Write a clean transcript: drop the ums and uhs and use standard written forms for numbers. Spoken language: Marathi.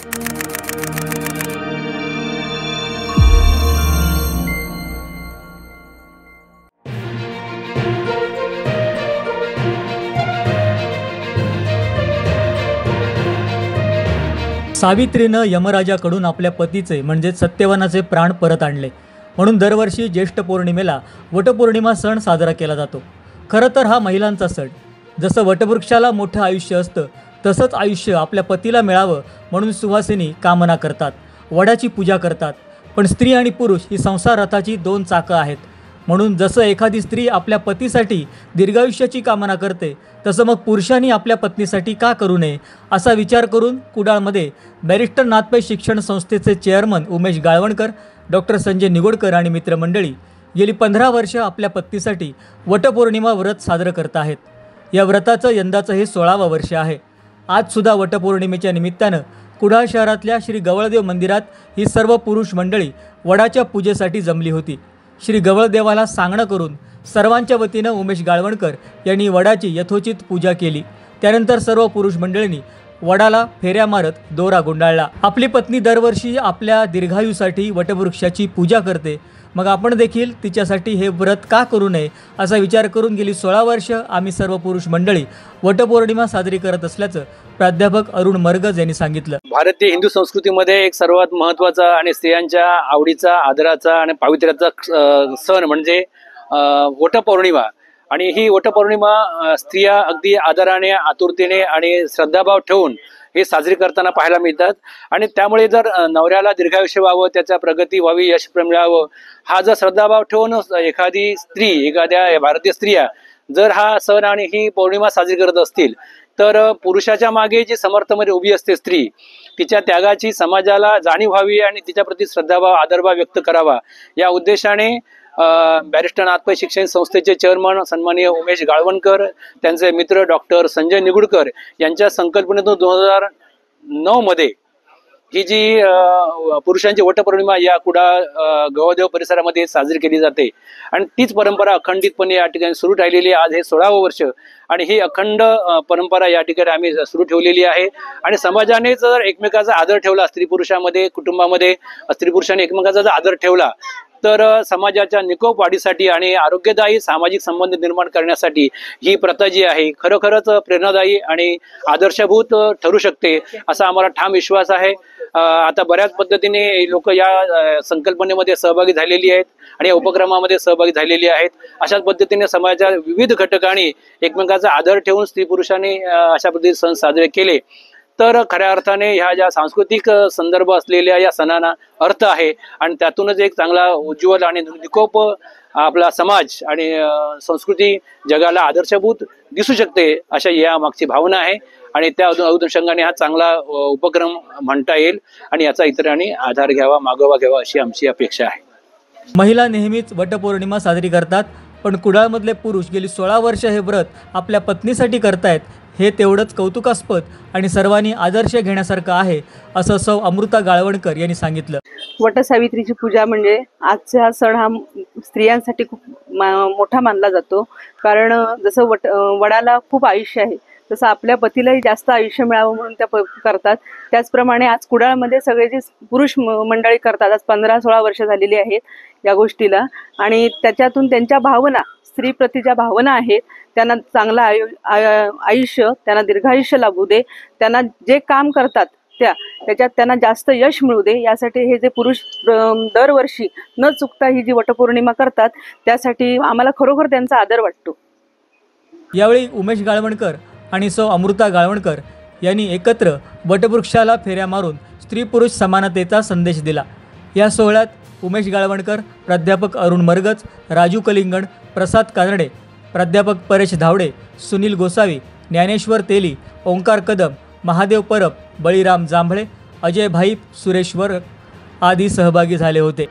सावित्रीनं यमराजाकडून आपल्या पतीचे म्हणजे सत्यवानाचे प्राण परत आणले, म्हणून दरवर्षी ज्येष्ठ पौर्णिमेला वटपौर्णिमा सण साजरा केला जातो। खरं तर हा महिलांचा सण। जसं वटवृक्षाला मोठं आयुष्य असतं तसंच आयुष्य आपल्या पतीला मिळावं म्हणून सुवासिनी कामना करतात, वडाची पूजा करतात। पण स्त्री आणि पुरुष ही संसार रथाची दोन चाकं आहेत, म्हणून जसं एखादी स्त्री आपल्या पतीसाठी दीर्घायुष्याची कामना करते तसं मग पुरुषांनी आपल्या पत्नीसाठी का करू नये असा विचार करून कुडाळमध्ये बॅरिस्टर नाथपै शिक्षण संस्थेचे चेअरमन उमेश गाळवणकर, डॉक्टर संजय निगोडकर आणि मित्रमंडळी गेली 15 वर्ष आपल्या पत्नीसाठी वटपौर्णिमा व्रत साजरं करत आहेत। या व्रताचं यंदाचं हे 16वं वर्ष आहे। आज सुद्धा वटपौर्णिमेच्या निमित्तानं कुडाळ शहरातल्या श्री गवळदेव मंदिरात ही सर्व पुरुष मंडळी वडाच्या पूजेसाठी जमली होती। श्री गवळदेवाला सांगणं करून सर्वांच्या वतीनं उमेश गाळवणकर यांनी वडाची यथोचित पूजा केली। त्यानंतर सर्व पुरुष मंडळींनी वडाला फेऱ्या मारत दोरा गुंडाळला। आपली पत्नी दरवर्षी आपल्या दीर्घायुसाठी वटवृक्षाची पूजा करते, मग आपण देखील तिच्यासाठी हे व्रत का करू नये असा विचार करून गेली 16 वर्ष आम्ही सर्व पुरुष मंडळी वटपौर्णिमा साजरी करत असल्याचं प्राध्यापक अरुण मरगज यांनी सांगितलं। भारतीय हिंदू संस्कृतीमध्ये एक सर्वात महत्त्वाचा आणि स्त्रियांच्या आवडीचा, आदराचा आणि पावित्र्याचा सण म्हणजे वटपौर्णिमा। आणि ही वटपौर्णिमा स्त्रिया अगदी आदराने, आतुरतेने आणि श्रद्धाभाव ठेवून हे साजरी करताना पाहायला मिळतात। आणि त्यामुळे जर नवऱ्याला दीर्घायुष्य व्हावं, त्याचा प्रगती व्हावी, यश मिळावं, हा जर श्रद्धाभाव ठेवून एखादी स्त्री, एखाद्या भारतीय स्त्रिया जर हा सण आणि ही पौर्णिमा साजरी करत असतील तर पुरुषाच्या मागे जी समर्थमध्ये उभी असते स्त्री, तिच्या त्यागाची समाजाला जाणीव व्हावी आणि तिच्याप्रती श्रद्धाभाव, आदरभाव व्यक्त करावा या उद्देशाने बॅरिस्टर नाथपै शिक्षण संस्थेचे चेअरमन सन्माननीय उमेश गाळवणकर, त्यांचे मित्र डॉक्टर संजय निगुडकर यांच्या संकल्पनेतून 2009 मध्ये ही जी पुरुषांची वटपौर्णिमा या कुडाळ गवळदेव परिसरामध्ये साजरी केली जाते। आणि तीच परंपरा अखंडितपणे या ठिकाणी सुरू राहिलेली आहे। आज हे 16वं वर्ष आणि ही अखंड परंपरा या ठिकाणी आम्ही सुरू ठेवलेली आहे। आणि समाजाने जर एकमेकाचा आदर ठेवला, स्त्री पुरुषामध्ये, कुटुंबामध्ये स्त्री पुरुषांनी एकमेकाचा जर आदर ठेवला तर समाजाच्या निकोप वाढीसाठी आणि आरोग्यदायी सामाजिक संबंध निर्माण करण्यासाठी ही प्रथा जी आहे खरोखरच प्रेरणादायी आणि आदर्शभूत ठरू शकते असा आम्हाला ठाम विश्वास आहे। आता बऱ्याच पद्धतीने लोक या संकल्पनेमध्ये सहभागी झालेली आहेत आणि या उपक्रमामध्ये सहभागी झालेली आहेत। अशाच पद्धतीने समाजाच्या विविध घटकांनी एकमेकांचा आदर ठेवून स्त्री पुरुषांनी अशा पद्धतीने सण साजरे केले तर खऱ्या अर्थाने ह्या ज्या सांस्कृतिक संदर्भ असलेल्या या सणांना अर्थ आहे आणि त्यातूनच एक चांगला उज्ज्वल आणि निकोप आपला समाज आणि संस्कृती जगाला आदर्शभूत दिसू शकते अशा या मागची भावना आहे। आणि त्या अनुषंगाने हा चांगला उपक्रम म्हणता येईल आणि याचा इतरांनी आधार घ्यावा, मागोवा घ्यावा अशी आमची अपेक्षा आहे। महिला नेहमीच वटपौर्णिमा साजरी करतात, पण कुडाळमधले पुरुष गेली 16 वर्ष हे व्रत आपल्या पत्नीसाठी करतायत हे तेवढंच कौतुकास्पद आणि सर्वांनी आदर्श घेण्यासारखं आहे असं सौ अमृता गाळवणकर यांनी सांगितलं। वटसावित्रीची पूजा म्हणजे आजचा सण हा स्त्रियांसाठी खूप मोठा मानला जातो, कारण जसं वडाला खूप आयुष्य आहे तसं आपल्या पतीलाही जास्त आयुष्य मिळावं म्हणून त्या करतात। त्याचप्रमाणे आज कुडाळमध्ये सगळे जे पुरुष मंडळी करतात, आज 15-16 वर्ष झालेली आहेत या गोष्टीला, आणि त्याच्यातून त्यांच्या भावना, स्त्रीप्रतीच्या भावना आहेत, त्यांना चांगलं आयुष्य, त्यांना दीर्घायुष्य लाभू दे, त्यांना जे काम करतात त्याच्यात त्यांना जास्त यश मिळू दे यासाठी हे जे पुरुष दरवर्षी न चुकता ही जी वटपौर्णिमा करतात त्यासाठी आम्हाला खरोखर त्यांचा आदर वाटतो। यावेळी उमेश गाळवणकर आणि सौ अमृता गाळवणकर यांनी एकत्र वटवृक्षाला फेऱ्या मारून स्त्री पुरुष समानतेचा संदेश दिला। या सोहळ्यात उमेश गाळवणकर, प्राध्यापक अरुण मरगज, राजू कलिंगण, प्रसाद कानडे, प्राध्यापक परेश धावडे, सुनील गोसावी, ज्ञानेश्वर तेली, ओंकार कदम, महादेव परब, बळीराम जांभळे, अजय भाईप, सुरेश वर्क आदी सहभागी झाले होते।